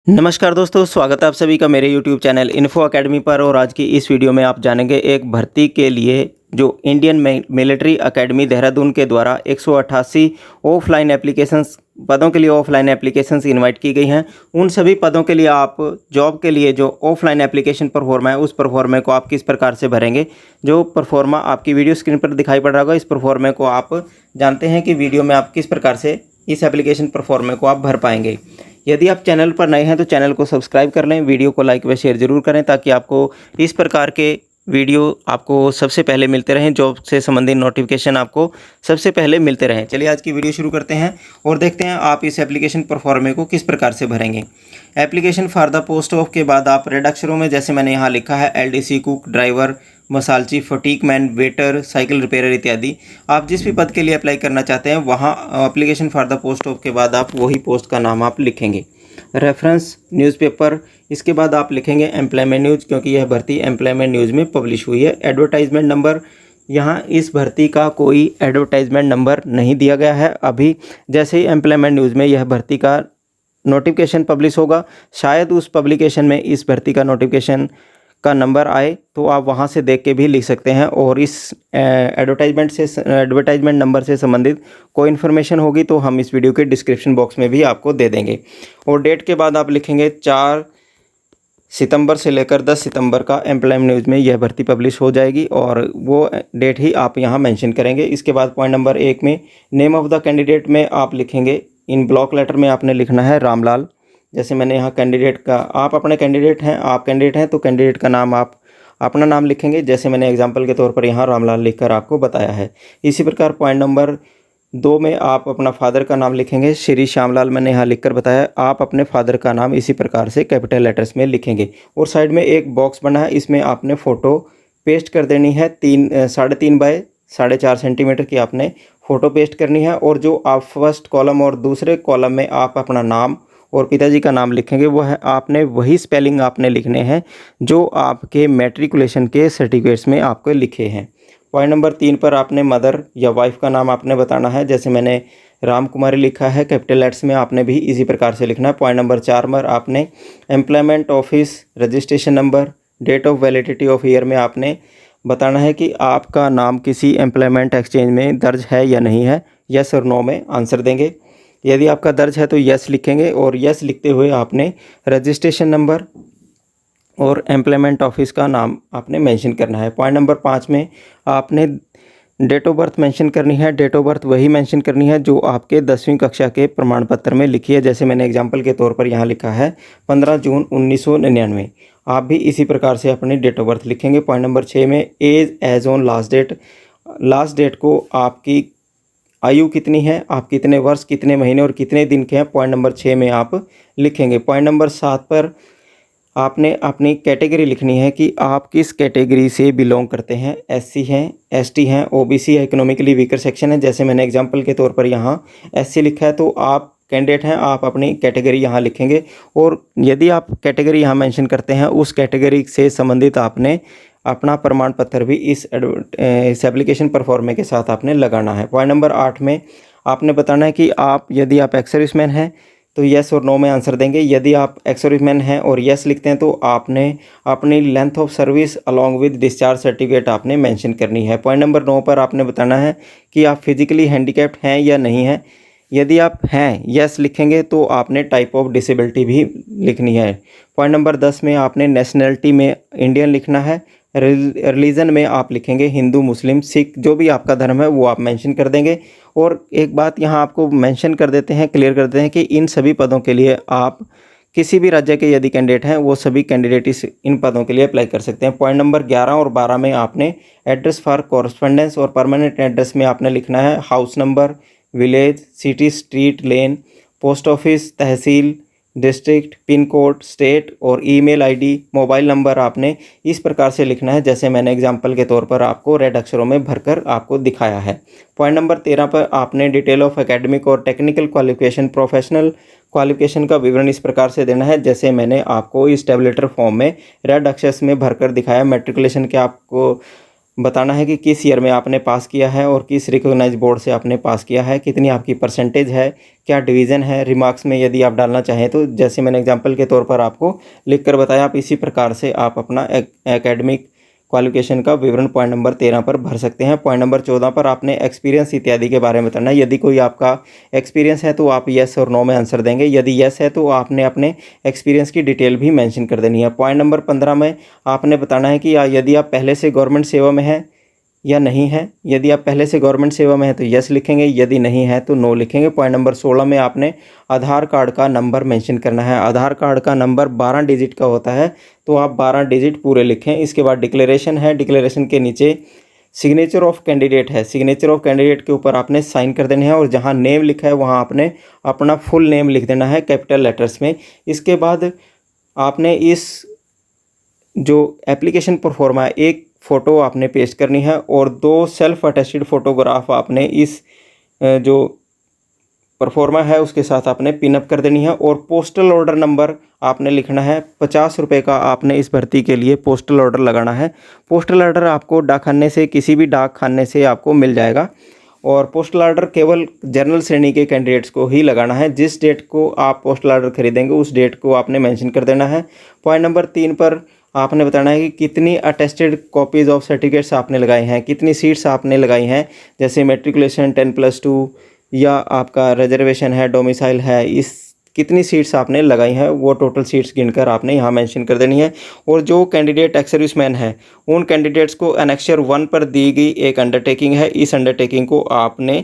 नमस्कार दोस्तों, स्वागत है आप सभी का मेरे यूट्यूब चैनल इन्फो अकेडमी पर। और आज की इस वीडियो में आप जानेंगे एक भर्ती के लिए जो इंडियन मिलिट्री एकेडमी देहरादून के द्वारा 188 ऑफलाइन एप्लीकेशंस पदों के लिए ऑफलाइन एप्लीकेशंस इनवाइट की गई हैं। उन सभी पदों के लिए आप जॉब के लिए जो ऑफलाइन एप्लीकेशन परफॉर्मा है उस परफॉर्मे को आप किस प्रकार से भरेंगे। जो परफॉर्मा आपकी वीडियो स्क्रीन पर दिखाई पड़ रहा होगा, इस परफॉर्मे को आप जानते हैं कि वीडियो में आप किस प्रकार से इस एप्लीकेशन परफॉर्मे को आप भर पाएंगे। यदि आप चैनल पर नए हैं तो चैनल को सब्सक्राइब कर लें, वीडियो को लाइक व शेयर ज़रूर करें ताकि आपको इस प्रकार के वीडियो आपको सबसे पहले मिलते रहें, जॉब से संबंधित नोटिफिकेशन आपको सबसे पहले मिलते रहें। चलिए आज की वीडियो शुरू करते हैं और देखते हैं आप इस एप्लीकेशन परफॉर्मे को किस प्रकार से भरेंगे। Application for the post of के बाद आप रेड अक्षरों में, जैसे मैंने यहाँ लिखा है, LDC कुक, ड्राइवर, मसालची, fatigue man, waiter, cycle repair इत्यादि, आप जिस भी पद के लिए अप्लाई करना चाहते हैं वहाँ application for the post of के बाद आप वही पोस्ट का नाम आप लिखेंगे। रेफरेंस न्यूज़पेपर, इसके बाद आप लिखेंगे एम्प्लॉयमेंट न्यूज़, क्योंकि यह भर्ती एम्प्लॉयमेंट न्यूज़ में पब्लिश हुई है। एडवर्टाइजमेंट नंबर, यहाँ इस भर्ती का कोई एडवर्टाइजमेंट नंबर नहीं दिया गया है। अभी जैसे ही एम्प्लॉयमेंट न्यूज़ में यह भर्ती का नोटिफिकेशन पब्लिश होगा, शायद उस पब्लिकेशन में इस भर्ती का नोटिफिकेशन का नंबर आए तो आप वहां से देख के भी लिख सकते हैं। और इस एडवर्टाइजमेंट नंबर से संबंधित कोई इन्फॉर्मेशन होगी तो हम इस वीडियो के डिस्क्रिप्शन बॉक्स में भी आपको दे देंगे। और डेट के बाद आप लिखेंगे 4 सितंबर से लेकर 10 सितंबर का एम्प्लॉयमेंट न्यूज़ में यह भर्ती पब्लिश हो जाएगी और वो डेट ही आप यहाँ मेंशन करेंगे। इसके बाद पॉइंट नंबर 1 में नेम ऑफ द कैंडिडेट में आप लिखेंगे, इन ब्लॉक लेटर में आपने लिखना है रामलाल। जैसे मैंने यहाँ कैंडिडेट का, आप अपने कैंडिडेट हैं तो कैंडिडेट का नाम आप अपना नाम लिखेंगे, जैसे मैंने एग्जांपल के तौर पर यहाँ रामलाल लिखकर आपको बताया है। इसी प्रकार पॉइंट नंबर 2 में आप अपना फादर का नाम लिखेंगे, श्री श्यामलाल मैंने यहाँ लिखकर बताया। आप अपने फादर का नाम इसी प्रकार से कैपिटल लेटर्स में लिखेंगे। और साइड में एक बॉक्स बना है, इसमें आपने फ़ोटो पेस्ट कर देनी है। 3.5 बाय 4.5 सेंटीमीटर की आपने फ़ोटो पेस्ट करनी है। और जो आप फर्स्ट कॉलम और दूसरे कॉलम में आप अपना नाम और पिताजी का नाम लिखेंगे, वो है आपने वही स्पेलिंग आपने लिखने हैं जो आपके मैट्रिकुलेशन के सर्टिफिकेट्स में आपको लिखे हैं। पॉइंट नंबर 3 पर आपने मदर या वाइफ का नाम आपने बताना है, जैसे मैंने राम कुमारी लिखा है कैपिटल लेटर्स में, आपने भी इसी प्रकार से लिखना है। पॉइंट नंबर 4 पर आपने employment office registration number, date of validity of year में आपने बताना है कि आपका नाम किसी एम्प्लॉयमेंट एक्सचेंज में दर्ज है या नहीं है। यस और नो में आंसर देंगे। यदि आपका दर्ज है तो यस लिखेंगे और यस लिखते हुए आपने रजिस्ट्रेशन नंबर और एम्प्लॉयमेंट ऑफिस का नाम आपने मेंशन करना है। पॉइंट नंबर 5 में आपने डेट ऑफ बर्थ मेंशन करनी है। डेट ऑफ बर्थ वही मेंशन करनी है जो आपके 10वीं कक्षा के प्रमाण पत्र में लिखी है, जैसे मैंने एग्जांपल के तौर पर यहाँ लिखा है 15 जून 1999। आप भी इसी प्रकार से अपनी डेट ऑफ बर्थ लिखेंगे। पॉइंट नंबर 6 में age as on last date, last date को आपकी आयु कितनी है, आप कितने वर्ष, कितने महीने और कितने दिन के हैं, पॉइंट नंबर 6 में आप लिखेंगे। पॉइंट नंबर 7 पर आपने अपनी कैटेगरी लिखनी है कि आप किस कैटेगरी से बिलोंग करते हैं। SC हैं, ST हैं, OBC है, इकोनॉमिकली वीकर सेक्शन है, जैसे मैंने एग्जांपल के तौर पर यहाँ SC लिखा है तो आप कैंडिडेट हैं, आप अपनी कैटेगरी यहाँ लिखेंगे। और यदि आप कैटेगरी यहाँ मेंशन करते हैं, उस कैटेगरी से संबंधित आपने अपना प्रमाण पत्र भी इस एप्लीकेशन परफॉर्मे के साथ आपने लगाना है। पॉइंट नंबर 8 में आपने बताना है कि आप, यदि आप एक्स सर्विसमैन हैं तो यस और नो में आंसर देंगे। यदि आप एक्स सर्विसमैन हैं और यस लिखते हैं तो आपने अपनी length of service along with discharge certificate आपने मेंशन करनी है। पॉइंट नंबर 9 पर आपने बताना है कि आप फिजिकली हैंडीकैप्ड हैं या नहीं हैं। यदि आप हैं, यस लिखेंगे तो आपने टाइप ऑफ डिसेबिलिटी भी लिखनी है। पॉइंट नंबर 10 में आपने नेशनैलिटी में इंडियन लिखना है। रिलीजन में आप लिखेंगे हिंदू, मुस्लिम, सिख, जो भी आपका धर्म है वो आप मेंशन कर देंगे। और एक बात यहाँ आपको मेंशन कर देते हैं, क्लियर कर देते हैं कि इन सभी पदों के लिए आप किसी भी राज्य के यदि कैंडिडेट हैं वो सभी कैंडिडेट इन पदों के लिए अप्लाई कर सकते हैं। पॉइंट नंबर 11 और 12 में आपने एड्रेस फॉर कॉरस्पॉन्डेंस और परमानेंट एड्रेस में आपने लिखना है house number, village, city, street, lane, post office, tehsil, district, pin code, state और ईमेल आईडी, मोबाइल नंबर आपने इस प्रकार से लिखना है, जैसे मैंने एग्जांपल के तौर पर आपको रेड अक्षरों में भरकर आपको दिखाया है। पॉइंट नंबर 13 पर आपने डिटेल ऑफ एकेडमिक और टेक्निकल क्वालिफिकेशन, प्रोफेशनल क्वालिफिकेशन का विवरण इस प्रकार से देना है, जैसे मैंने आपको इस टैबुलेटर फॉर्म में रेड अक्षर में भरकर दिखाया। मैट्रिकुलेशन के आपको बताना है कि किस ईयर में आपने पास किया है और किस रिकॉग्नाइज बोर्ड से आपने पास किया है, कितनी आपकी परसेंटेज है, क्या डिवीज़न है। रिमार्क्स में यदि आप डालना चाहें तो जैसे मैंने एग्जांपल के तौर पर आपको लिख कर बताया, आप इसी प्रकार से आप अपना एकेडमिक क्वालिफिकेशन का विवरण पॉइंट नंबर 13 पर भर सकते हैं। पॉइंट नंबर 14 पर आपने एक्सपीरियंस इत्यादि के बारे में बताना है। यदि कोई आपका एक्सपीरियंस है तो आप येस और नो में आंसर देंगे, यदि येस है तो आपने अपने एक्सपीरियंस की डिटेल भी मेंशन कर देनी है। पॉइंट नंबर 15 में आपने बताना है कि यदि आप पहले से गवर्नमेंट सेवा में हैं या नहीं है। यदि आप पहले से गवर्नमेंट सेवा में हैं तो यस लिखेंगे, यदि नहीं है तो नो लिखेंगे। पॉइंट नंबर 16 में आपने आधार कार्ड का नंबर मेंशन करना है। आधार कार्ड का नंबर 12 डिजिट का होता है तो आप 12 डिजिट पूरे लिखें। इसके बाद डिक्लेरेशन है, डिक्लेरेशन के नीचे सिग्नेचर ऑफ कैंडिडेट है, सिग्नेचर ऑफ कैंडिडेट के ऊपर आपने साइन कर देने हैं और जहाँ नेम लिखा है वहाँ आपने अपना फुल नेम लिख देना है कैपिटल लेटर्स में। इसके बाद आपने इस जो एप्लीकेशन परफॉर्मा है, एक फ़ोटो आपने पेस्ट करनी है और 2 सेल्फ अटेस्टेड फ़ोटोग्राफ आपने इस जो परफॉर्मा है उसके साथ आपने पिनअप कर देनी है। और पोस्टल ऑर्डर नंबर आपने लिखना है। 50 रुपये का आपने इस भर्ती के लिए पोस्टल ऑर्डर लगाना है। पोस्टल ऑर्डर आपको डाक खाने से, किसी भी डाक खाने से आपको मिल जाएगा और पोस्टल ऑर्डर केवल जनरल श्रेणी के कैंडिडेट्स को ही लगाना है। जिस डेट को आप पोस्टल ऑर्डर खरीदेंगे उस डेट को आपने मेंशन कर देना है। पॉइंट नंबर 3 पर आपने बताना है कि कितनी अटेस्टेड कॉपीज़ ऑफ सर्टिफिकेट्स आपने लगाए हैं, कितनी सीट्स आपने लगाई हैं, जैसे मेट्रिकुलेशन 10+2 या आपका रिजर्वेशन है, डोमिसाइल है, इस कितनी सीट्स आपने लगाई हैं वो टोटल सीट्स गिनकर आपने यहाँ मेंशन कर देनी है। और जो कैंडिडेट एक्स सर्विसमैन है उन कैंडिडेट्स को एनेक्सर 1 पर दी गई एक अंडरटेकिंग है, इस अंडरटेकिंग को आपने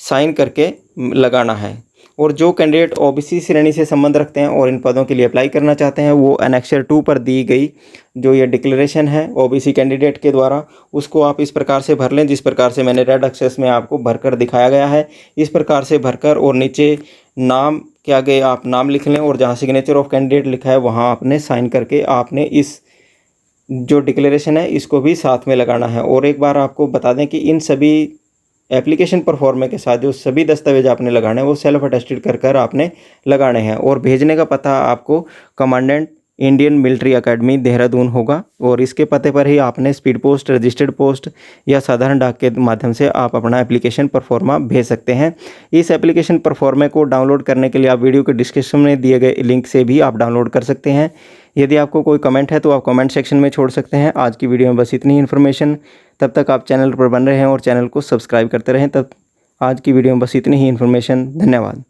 साइन करके लगाना है। और जो कैंडिडेट ओबीसी श्रेणी से संबंध रखते हैं और इन पदों के लिए अप्लाई करना चाहते हैं वो एनेक्सर 2 पर दी गई जो ये डिक्लेरेशन है ओबीसी कैंडिडेट के द्वारा, उसको आप इस प्रकार से भर लें जिस प्रकार से मैंने रेड अक्षर में आपको भरकर दिखाया गया है। इस प्रकार से भरकर और नीचे नाम के आगे आप नाम लिख लें और जहाँ सिग्नेचर ऑफ कैंडिडेट लिखा है वहाँ आपने साइन करके आपने इस जो डिक्लेरेशन है इसको भी साथ में लगाना है। और एक बार आपको बता दें कि इन सभी एप्लीकेशन परफॉर्मे के साथ जो सभी दस्तावेज आपने लगाने हैं वो सेल्फ अटेस्टेड कर आपने लगाने हैं। और भेजने का पता आपको commandant Indian military academy Dehradun होगा और इसके पते पर ही आपने स्पीड पोस्ट, रजिस्टर्ड पोस्ट या साधारण डाक के माध्यम से आप अपना एप्लीकेशन परफॉर्मा भेज सकते हैं। इस एप्लीकेशन परफॉर्मे को डाउनलोड करने के लिए आप वीडियो के डिस्क्रिप्शन में दिए गए लिंक से भी आप डाउनलोड कर सकते हैं। यदि आपको कोई कमेंट है तो आप कमेंट सेक्शन में छोड़ सकते हैं। आज की वीडियो में बस इतनी इन्फॉर्मेशन। तब तक आप चैनल पर बन रहे हैं और चैनल को सब्सक्राइब करते रहें। तब आज की वीडियो में बस इतनी ही इन्फॉर्मेशन। धन्यवाद।